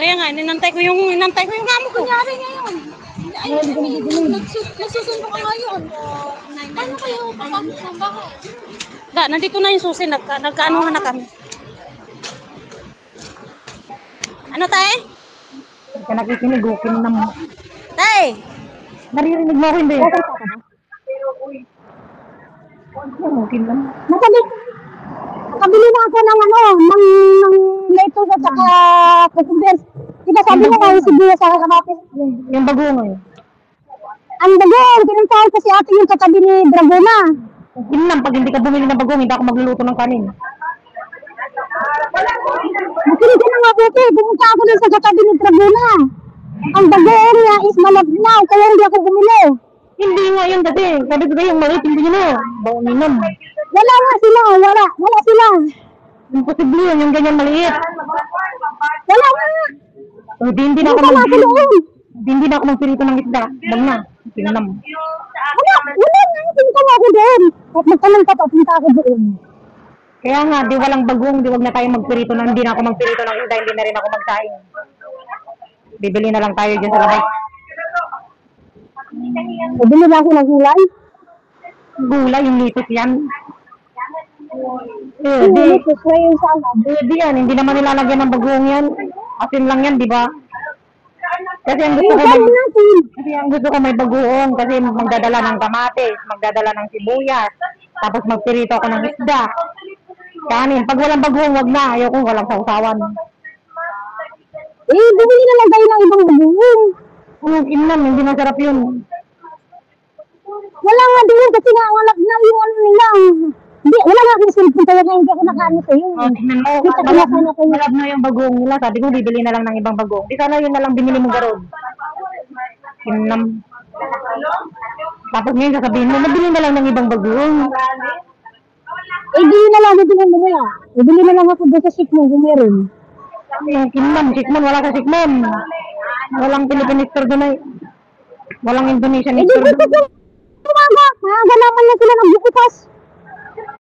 Kaya nga, inantay ko yung amo ko. Nangyari ngayon. Ay, nagsusundo ka ngayon. Paano kayo papasok ng bahay? Nandito na yung susi, nagkaanuhan na kami. Ano tayo? Hindi ka nakikinig, okay na mo. Tay! Naririnig mo ako, hindi. Okay lang. Nakabili na ako ng lettuce at saka cucumber. Diba sabi mo nga yung sibuyas sa kamatis? Yung bago ngayon. Ang bagong, pinuntahan kasi ate yung katabi ni Dragona. Yun lang, pag hindi ka bumili ng bagong, hindi ako magluluto ng kanin. Makinig ka na nga buti, pumunta ako din sa katabi ni Dragona. Ang bagong niya is malabnaw, kaya hindi ako bumili. Hindi nga yun kasi, sabi ko yung maliit, hindi nyo na. Bawang ninom. Wala nga sila, wala sila. Imposible yun, yung ganyan maliit. Wala nga. So, hindi na ako magpirito ng isda. Bag na, pinanam. Wala nga, pinunta mo ako doon. At magtanong ka pa, punta ako doon. Kaya nga, di walang bagong, di wag na tayo magpirito ng, hindi na ako magpirito ng isda, hindi na rin ako magsaing. Bibili na lang tayo dyan sa labay. Bibili na ako ng gulay. Gulay, yung litis yan. Yung litis na yung salad. Pwede yan, hindi naman nilalagyan ng bagong yan. Asin lang yan, di ba? Kasi ang gusto ko may bagoong kasi magdadala ng kamatis, magdadala ng sibuyas, tapos magpirito ako ng isda. Kanin, pag walang bagoong, wag na. Ayoko, walang sausawan. Bumili na lang tayo ng ibang bagoong. Inam, hindi masarap yun. Wala nga doon kasi nga anak na yung ano nila. Hindi, wala nga akong cellphone talaga hindi ako nakaano sa iyo. Tingnan mo, malab na yung bagoong nila. Sabi ko, bibili na lang ng ibang bagoong. Di sana yun na lang binili mong garod. Inam. Tapos ngayon sasabihin mo, mabili na lang ng ibang bagoong. Bili na lang, bibili mo na. Bibili na lang ako doon sa Sikmon, kung meron. Kinam, Sikmon, wala sa Sikmon. Walang Philippine store doon ay. Walang Indonesian store doon. Maaga naman lang sila ng bukupas.